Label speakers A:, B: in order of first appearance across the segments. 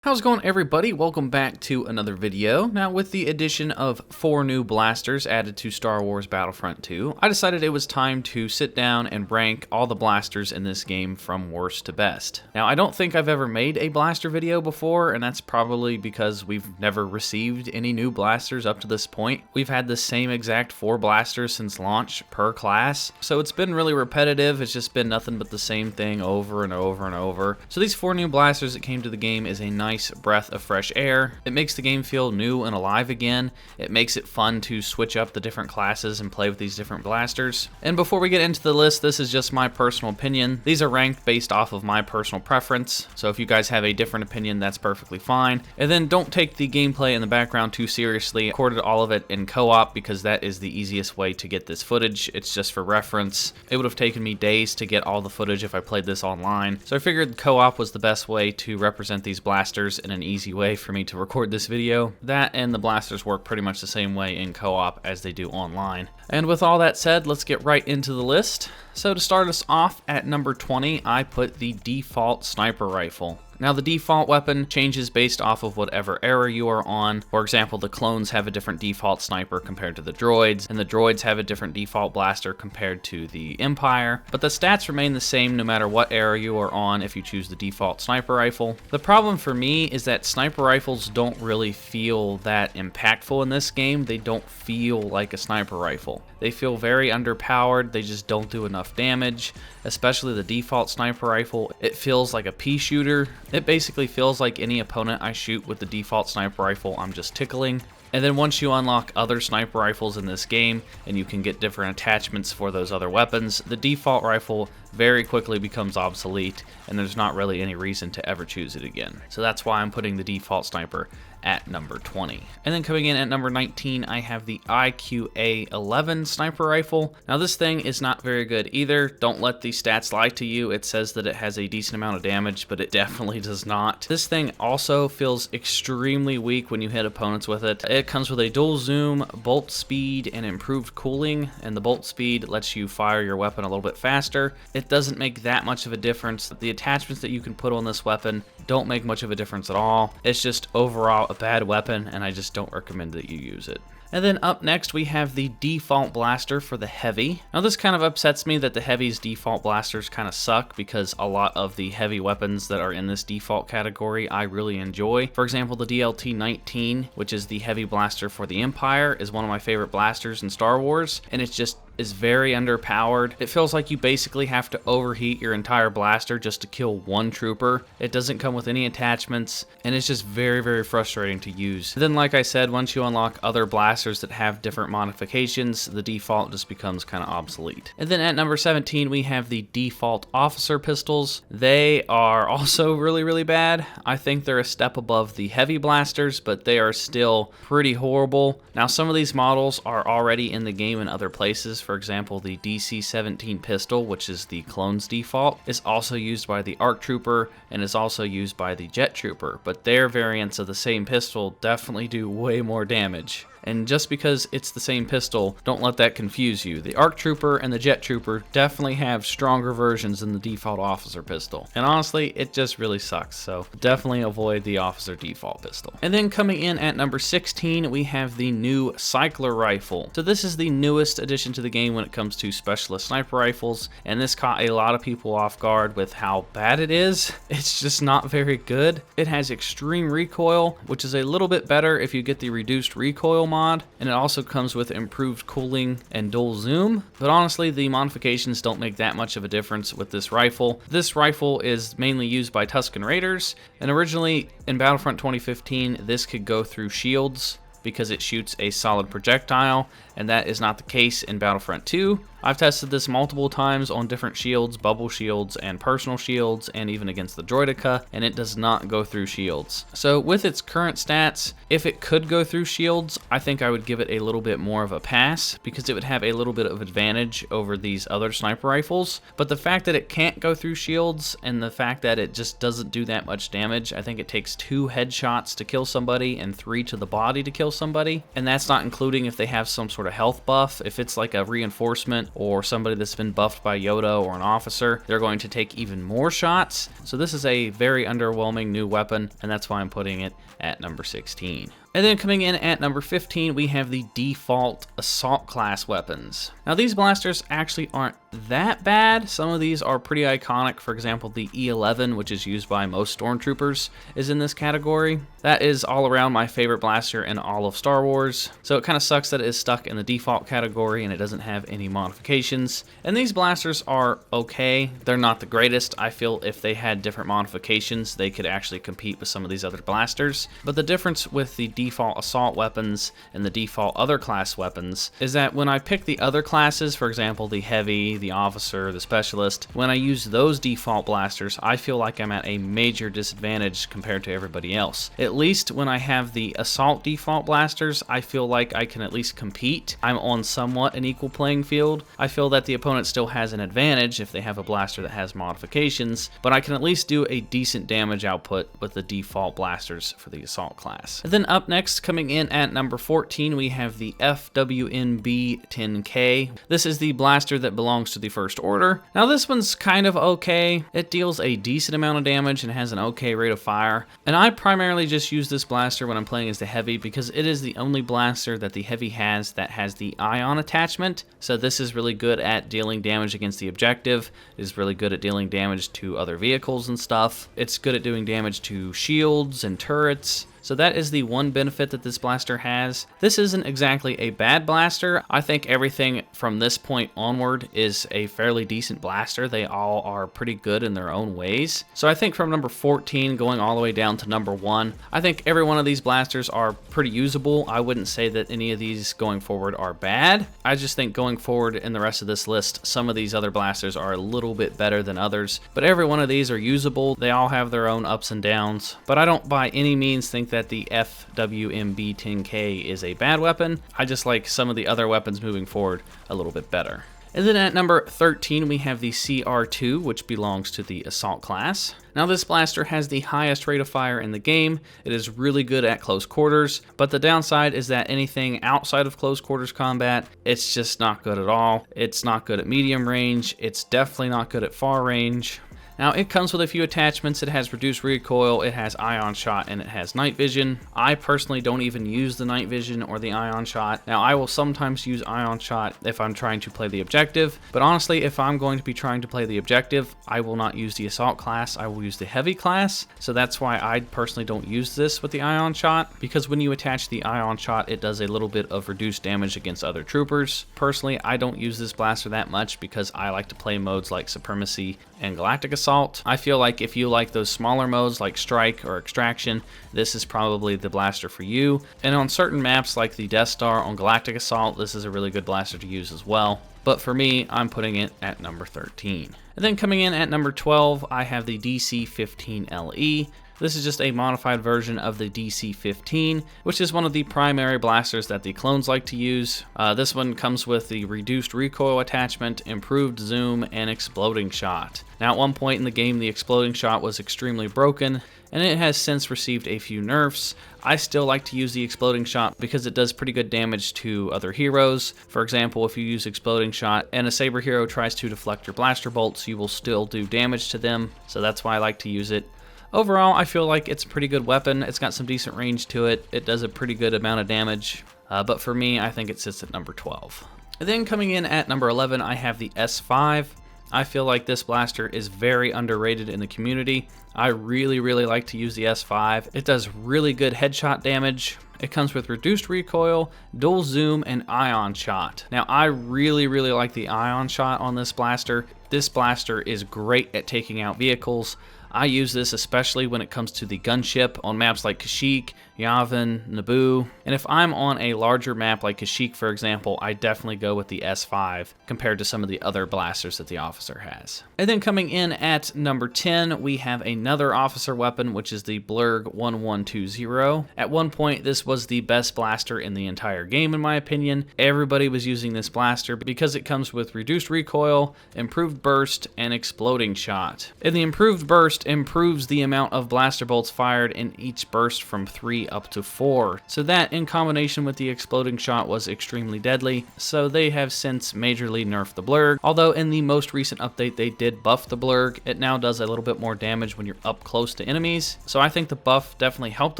A: How's it going, everybody? Welcome back to another video. Now, with the addition of 4 new blasters added to Star Wars Battlefront 2, I decided it was time to sit down and rank all the blasters in this game from worst to best. Now, I don't think I've ever made a blaster video before, and that's probably because we've never received any new blasters up to this point. We've had the same exact 4 blasters since launch per class, so it's been really repetitive. It's just been nothing but the same thing over and over and over. So these 4 new blasters that came to the game is a nice breath of fresh air. It makes the game feel new and alive again. It makes it fun to switch up the different classes and play with these different blasters. And before we get into the list, this is just my personal opinion. These are ranked based off of my personal preference, so if you guys have a different opinion, that's perfectly fine. And then don't take the gameplay in the background too seriously. I recorded all of it in co-op because that is the easiest way to get this footage. It's just for reference. It would have taken me days to get all the footage if I played this online, so I figured co-op was the best way to represent these blasters in an easy way for me to record this video. That and the blasters work pretty much the same way in co-op as they do online. And with all that said, let's get right into the list. So to start us off at number 20, I put the default sniper rifle. Now, the default weapon changes based off of whatever era you are on. For example, the clones have a different default sniper compared to the droids, and the droids have a different default blaster compared to the Empire. But the stats remain the same no matter what era you are on if you choose the default sniper rifle. The problem for me is that sniper rifles don't really feel that impactful in this game. They don't feel like a sniper rifle. They feel very underpowered. They just don't do enough damage, especially the default sniper rifle. It feels like a pea shooter. It basically feels like any opponent I shoot with the default sniper rifle, I'm just tickling. And then once you unlock other sniper rifles in this game, and you can get different attachments for those other weapons, the default rifle very quickly becomes obsolete, and there's not really any reason to ever choose it again. So that's why I'm putting the default sniper at number 20. And then coming in at number 19, I have the IQ11 Sniper Rifle. Now this thing is not very good either. Don't let the stats lie to you. It says that it has a decent amount of damage, but it definitely does not. This thing also feels extremely weak when you hit opponents with it. It comes with a dual zoom, bolt speed, and improved cooling, and the bolt speed lets you fire your weapon a little bit faster. It doesn't make that much of a difference. The attachments that you can put on this weapon don't make much of a difference at all. It's just overall a bad weapon, and I just don't recommend that you use it. And then up next, we have the default blaster for the heavy. Now this kind of upsets me that the heavy's default blasters kind of suck, because a lot of the heavy weapons that are in this default category I really enjoy. For example, the DLT-19, which is the heavy blaster for the Empire, is one of my favorite blasters in Star Wars, and it's just is very underpowered. It feels like you basically have to overheat your entire blaster just to kill one trooper. It doesn't come with any attachments, and it's just very, very frustrating to use. And then, like I said, once you unlock other blasters that have different modifications, the default just becomes kind of obsolete. And then at number 17, we have the default officer pistols. They are also really, really bad. I think they're a step above the heavy blasters, but they are still pretty horrible. Now, some of these models are already in the game in other places. For example, the DC-17 pistol, which is the clone's default, is also used by the ARC Trooper and is also used by the Jet Trooper, but their variants of the same pistol definitely do way more damage. And just because it's the same pistol, don't let that confuse you. The ARC Trooper and the Jet Trooper definitely have stronger versions than the default officer pistol. And honestly, it just really sucks, so definitely avoid the officer default pistol. And then coming in at number 16, we have the new Cycler Rifle. So this is the newest addition to the game when it comes to specialist sniper rifles, and this caught a lot of people off guard with how bad it is. It's just not very good. It has extreme recoil, which is a little bit better if you get the reduced recoil mod, and it also comes with improved cooling and dual zoom, but honestly the modifications don't make that much of a difference with this rifle. This rifle is mainly used by Tusken Raiders, and originally in Battlefront 2015 this could go through shields because it shoots a solid projectile, and that is not the case in Battlefront 2. I've tested this multiple times on different shields, bubble shields and personal shields, and even against the Droideka, and it does not go through shields. So with its current stats, if it could go through shields, I think I would give it a little bit more of a pass, because it would have a little bit of advantage over these other sniper rifles. But the fact that it can't go through shields, and the fact that it just doesn't do that much damage, I think it takes 2 headshots to kill somebody and 3 to the body to kill somebody, and that's not including if they have some sort of health buff. If it's like a reinforcement or somebody that's been buffed by Yoda or an officer, they're going to take even more shots. So this is a very underwhelming new weapon, and that's why I'm putting it at number 16. And then coming in at number 15, we have the default assault class weapons. Now these blasters actually aren't that bad. Some of these are pretty iconic. For example, the E11, which is used by most stormtroopers, is in this category. That is all around my favorite blaster in all of Star Wars. So it kind of sucks that it is stuck in the default category and it doesn't have any modifications. And these blasters are okay. They're not the greatest. I feel if they had different modifications, they could actually compete with some of these other blasters. But the difference with the default assault weapons and the default other class weapons is that when I pick the other classes, for example, the heavy, the officer, the specialist, when I use those default blasters, I feel like I'm at a major disadvantage compared to everybody else. At least when I have the assault default blasters, I feel like I can at least compete. I'm on somewhat an equal playing field. I feel that the opponent still has an advantage if they have a blaster that has modifications, but I can at least do a decent damage output with the default blasters for the assault class. And then up next, coming in at number 14, we have the FWNB-10K. This is the blaster that belongs to the First Order. Now this one's kind of okay. It deals a decent amount of damage and has an okay rate of fire. And I primarily just use this blaster when I'm playing as the heavy because it is the only blaster that the heavy has that has the ion attachment. So this is really good at dealing damage against the objective. It is really good at dealing damage to other vehicles and stuff. It's good at doing damage to shields and turrets. So that is the one benefit that this blaster has. This isn't exactly a bad blaster. I think everything from this point onward is a fairly decent blaster. They all are pretty good in their own ways. So I think from number 14 going all the way down to number 1, I think every one of these blasters are pretty usable. I wouldn't say that any of these going forward are bad. I just think going forward in the rest of this list, some of these other blasters are a little bit better than others. But every one of these are usable. They all have their own ups and downs. But I don't by any means think that the FWNB-10K is a bad weapon. I just like some of the other weapons moving forward a little bit better. And then at number 13, we have the CR2, which belongs to the Assault class. Now this blaster has the highest rate of fire in the game. It is really good at close quarters, but the downside is that anything outside of close quarters combat, it's just not good at all. It's not good at medium range. It's definitely not good at far range. Now it comes with a few attachments. It has reduced recoil, it has ion shot, and it has night vision. I personally don't even use the night vision or the ion shot. Now I will sometimes use ion shot if I'm trying to play the objective, but honestly if I'm going to be trying to play the objective, I will not use the assault class, I will use the heavy class. So that's why I personally don't use this with the ion shot, because when you attach the ion shot, it does a little bit of reduced damage against other troopers. Personally, I don't use this blaster that much because I like to play modes like Supremacy and Galactic Assault. I feel like if you like those smaller modes like Strike or Extraction, this is probably the blaster for you. And on certain maps like the Death Star on Galactic Assault, this is a really good blaster to use as well. But for me, I'm putting it at number 13. And then coming in at number 12, I have the DC-15LE. This is just a modified version of the DC-15, which is one of the primary blasters that the clones like to use. This one comes with the reduced recoil attachment, improved zoom, and exploding shot. Now at one point in the game, the exploding shot was extremely broken, and it has since received a few nerfs. I still like to use the exploding shot because it does pretty good damage to other heroes. For example, if you use exploding shot and a saber hero tries to deflect your blaster bolts, you will still do damage to them, so that's why I like to use it. Overall, I feel like it's a pretty good weapon. It's got some decent range to it. It does a pretty good amount of damage, but for me, I think it sits at number 12. And then coming in at number 11, I have the S5. I feel like this blaster is very underrated in the community. I really like to use the S5. It does really good headshot damage. It comes with reduced recoil, dual zoom, and ion shot. Now, I really like the ion shot on this blaster. This blaster is great at taking out vehicles. I use this especially when it comes to the gunship on maps like Kashyyyk, Yavin, Naboo, and if I'm on a larger map like Kashyyyk, for example, I definitely go with the S5 compared to some of the other blasters that the officer has. And then coming in at number 10, we have another officer weapon, which is the blerg 1120. At one point, this was the best blaster in the entire game, in my opinion. Everybody was using this blaster because it comes with reduced recoil, improved burst, and exploding shot. In the improved burst, burst improves the amount of blaster bolts fired in each burst from 3 up to 4. So that, in combination with the exploding shot, was extremely deadly. So they have since majorly nerfed the blerg. Although in the most recent update they did buff the blerg. It now does a little bit more damage when you're up close to enemies. So I think the buff definitely helped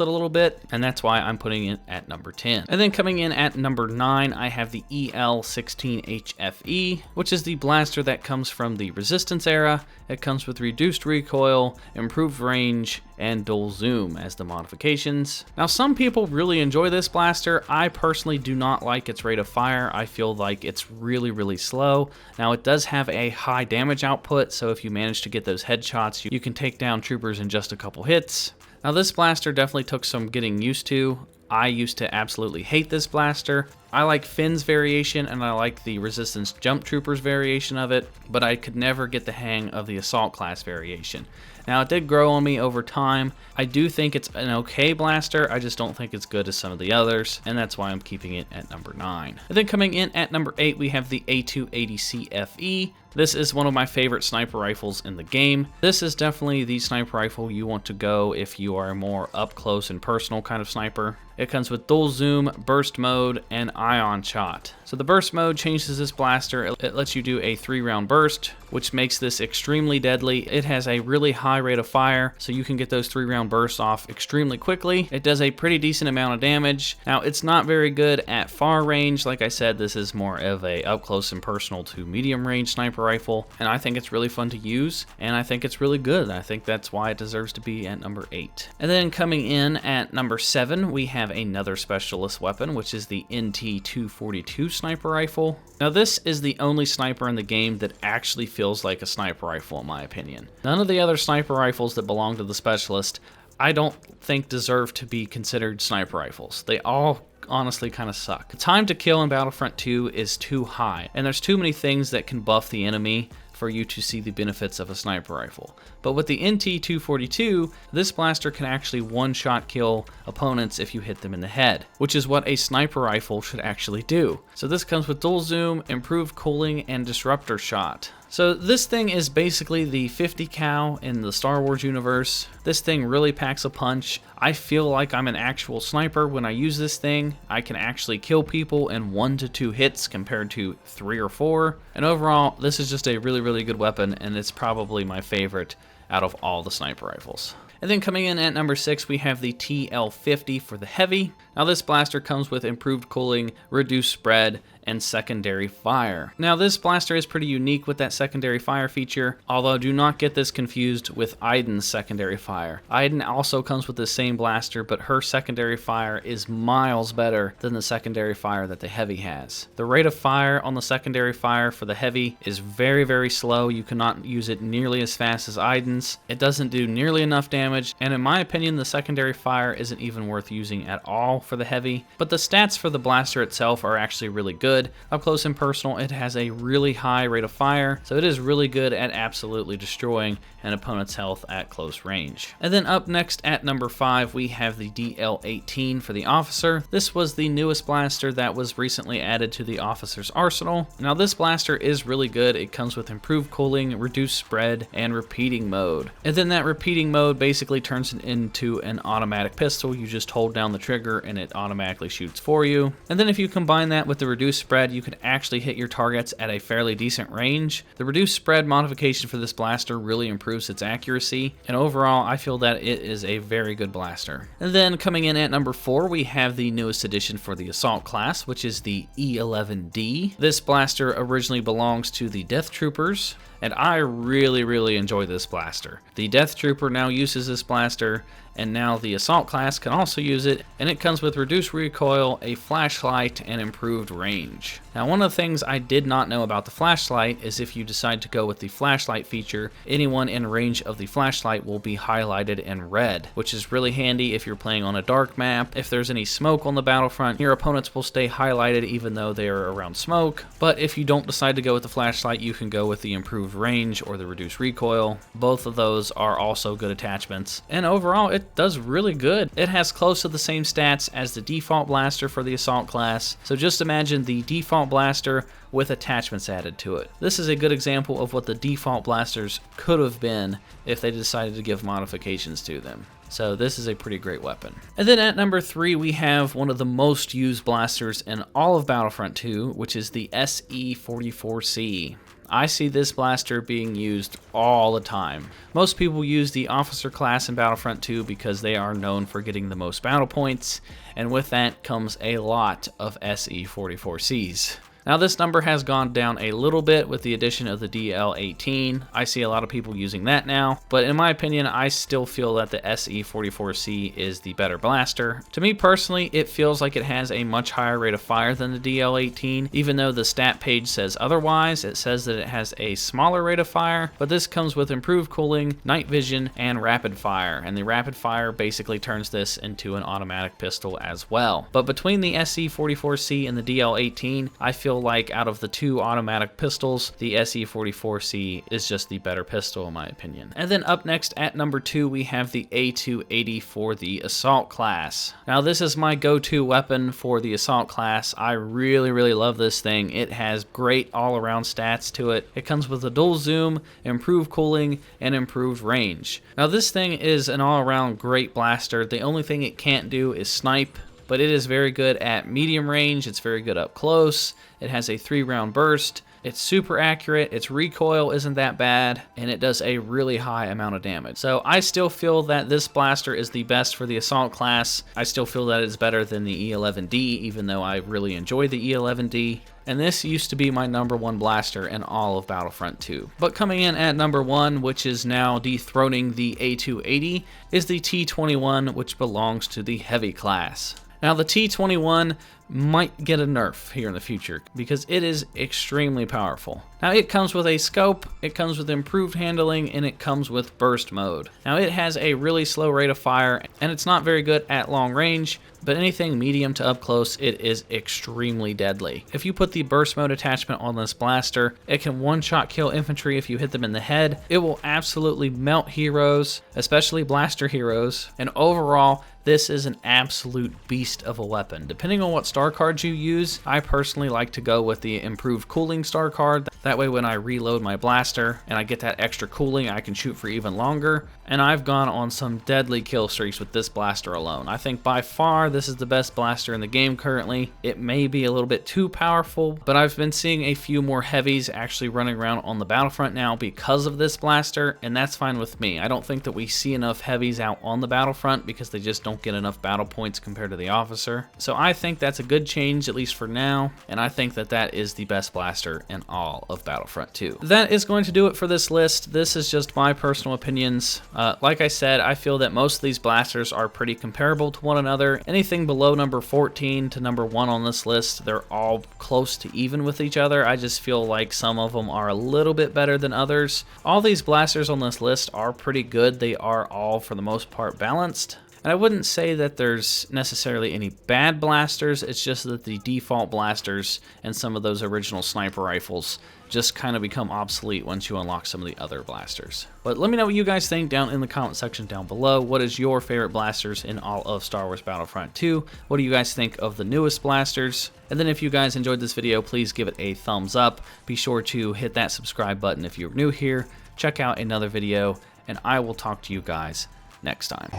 A: it a little bit, and that's why I'm putting it at number 10. And then coming in at number 9, I have the EL16 HFE, which is the blaster that comes from the Resistance era. It comes with reduced recoil, improved range, and dual zoom as the modifications. Now, some people really enjoy this blaster. I personally do not like its rate of fire. I feel like it's really slow. Now, it does have a high damage output, so if you manage to get those headshots, you can take down troopers in just a couple hits. Now, this blaster definitely took some getting used to. I used to absolutely hate this blaster. I like Finn's variation and I like the Resistance Jump Troopers variation of it, but I could never get the hang of the Assault class variation. Now, it did grow on me over time. I do think it's an okay blaster, I just don't think it's good as some of the others, and that's why I'm keeping it at number 9. And then coming in at number 8, we have the A280 CFE. This is one of my favorite sniper rifles in the game. This is definitely the sniper rifle you want to go if you are a more up close and personal kind of sniper. It comes with dual zoom, burst mode, and ion shot. So the burst mode changes this blaster. It lets you do a 3-round burst, which makes this extremely deadly. It has a really high rate of fire, so you can get those 3-round bursts off extremely quickly. It does a pretty decent amount of damage. Now, it's not very good at far range. Like I said, this is more of a up close and personal to medium range sniper rifle, and I think it's really fun to use, and I think it's really good. I think that's why it deserves to be at number 8. And then coming in at number 7, we have another specialist weapon, which is the NT242 sniper rifle. Now, this is the only sniper in the game that actually feels like a sniper rifle, in my opinion. None of the other sniper rifles that belong to the specialist, I don't think deserve to be considered sniper rifles. They all honestly kind of suck. The time to kill in Battlefront 2 is too high, and there's too many things that can buff the enemy for you to see the benefits of a sniper rifle. But with the NT242, this blaster can actually one-shot kill opponents if you hit them in the head, which is what a sniper rifle should actually do. So this comes with dual zoom, improved cooling, and disruptor shot. So this thing is basically the 50 cal in the Star Wars universe. This thing really packs a punch. I feel like I'm an actual sniper when I use this thing. I can actually kill people in 1 to 2 hits compared to 3 or 4. And overall, this is just a really good weapon, and it's probably my favorite out of all the sniper rifles. And then coming in at number 6, we have the TL50 for the heavy. Now, this blaster comes with improved cooling, reduced spread, and secondary fire. Now, this blaster is pretty unique with that secondary fire feature, although do not get this confused with Aiden's secondary fire. Aiden also comes with the same blaster, but her secondary fire is miles better than the secondary fire that the heavy has. The rate of fire on the secondary fire for the heavy is very slow. You cannot use it nearly as fast as Aiden's. It doesn't do nearly enough damage, and in my opinion, the secondary fire isn't even worth using at all for the heavy. But the stats for the blaster itself are actually really good. Up close and personal, it has a really high rate of fire, so it is really good at absolutely destroying an opponent's health at close range. And then up next at number 5, we have the DL18 for the officer. This was the newest blaster that was recently added to the officer's arsenal. Now, this blaster is really good. It comes with improved cooling, reduced spread, and repeating mode. And then that repeating mode basically turns it into an automatic pistol. You just hold down the trigger and it automatically shoots for you. And then if you combine that with the reduced spread, you can actually hit your targets at a fairly decent range. The reduced spread modification for this blaster really improves its accuracy, and overall I feel that it is a very good blaster. And then coming in at number 4, we have the newest addition for the Assault class, which is the E11D. This blaster originally belongs to the Death Troopers, and I really enjoy this blaster. The Death Trooper now uses this blaster, and now the Assault class can also use it, and it comes with reduced recoil, a flashlight, and improved range. Now, one of the things I did not know about the flashlight is if you decide to go with the flashlight feature, anyone in range of the flashlight will be highlighted in red, which is really handy if you're playing on a dark map. If there's any smoke on the battlefront, your opponents will stay highlighted even though they are around smoke. But if you don't decide to go with the flashlight, you can go with the improved range or the reduced recoil. Both of those are also good attachments, and overall it does really good. It has close to the same stats as the default blaster for the Assault class, so just imagine the default blaster with attachments added to it. This is a good example of what the default blasters could have been if they decided to give modifications to them. So this is a pretty great weapon. And then at number 3, we have one of the most used blasters in all of Battlefront 2, which is the SE44C. I see this blaster being used all the time. Most people use the officer class in Battlefront 2 because they are known for getting the most battle points, and with that comes a lot of SE44Cs. Now this number has gone down a little bit with the addition of the DL18. I see a lot of people using that now, but in my opinion, I still feel that the SE44C is the better blaster. To me personally, it feels like it has a much higher rate of fire than the DL18, even though the stat page says otherwise. It says that it has a smaller rate of fire, but this comes with improved cooling, night vision, and rapid fire, and the rapid fire basically turns this into an automatic pistol as well. But between the SE44C and the DL18, I feel like out of the two automatic pistols, the SE44C is just the better pistol in my opinion. And then up next at number 2, we have the A280 for the Assault class. Now this is my go-to weapon for the Assault class. I really love this thing. It has great all-around stats to it. It comes with a dual zoom, improved cooling, and improved range. Now this thing is an all-around great blaster. The only thing it can't do is snipe, but it is very good at medium range. It's very good up close. It has a 3-round burst. It's super accurate, its recoil isn't that bad, and it does a really high amount of damage. So I still feel that this blaster is the best for the Assault class. I still feel that it's better than the E11D, even though I really enjoy the E11D. And this used to be my number 1 blaster in all of Battlefront 2. But coming in at number 1, which is now dethroning the A280, is the T21, which belongs to the Heavy class. Now the T21 might get a nerf here in the future because it is extremely powerful. Now it comes with a scope, it comes with improved handling, and it comes with burst mode. Now it has a really slow rate of fire and it's not very good at long range, but anything medium to up close, it is extremely deadly. If you put the burst mode attachment on this blaster, it can one-shot kill infantry if you hit them in the head. It will absolutely melt heroes, especially blaster heroes, and overall, this is an absolute beast of a weapon. Depending on what star cards you use, I personally like to go with the improved cooling star card. That way when I reload my blaster and I get that extra cooling, I can shoot for even longer. And I've gone on some deadly kill streaks with this blaster alone. I think by far this is the best blaster in the game currently. It may be a little bit too powerful, but I've been seeing a few more heavies actually running around on the Battlefront now because of this blaster, and that's fine with me. I don't think that we see enough heavies out on the Battlefront because they just don't get enough battle points compared to the officer. So I think that's a good change, at least for now, and I think that that is the best blaster in all of Battlefront 2. That is going to do it for this list. This is just my personal opinions. Like I said, I feel that most of these blasters are pretty comparable to one another. Anything below number 14 to number 1 on this list, they're all close to even with each other. I just feel like some of them are a little bit better than others. All these blasters on this list are pretty good. They are all, for the most part, balanced. And I wouldn't say that there's necessarily any bad blasters, it's just that the default blasters and some of those original sniper rifles just kind of become obsolete once you unlock some of the other blasters. But let me know what you guys think down in the comment section down below. What is your favorite blasters in all of Star Wars Battlefront 2? What do you guys think of the newest blasters? And then if you guys enjoyed this video, please give it a thumbs up. Be sure to hit that subscribe button if you're new here. Check out another video, and I will talk to you guys next time.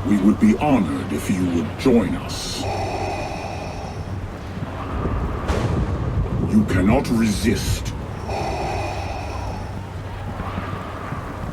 B: We would be honored if you would join us. You cannot resist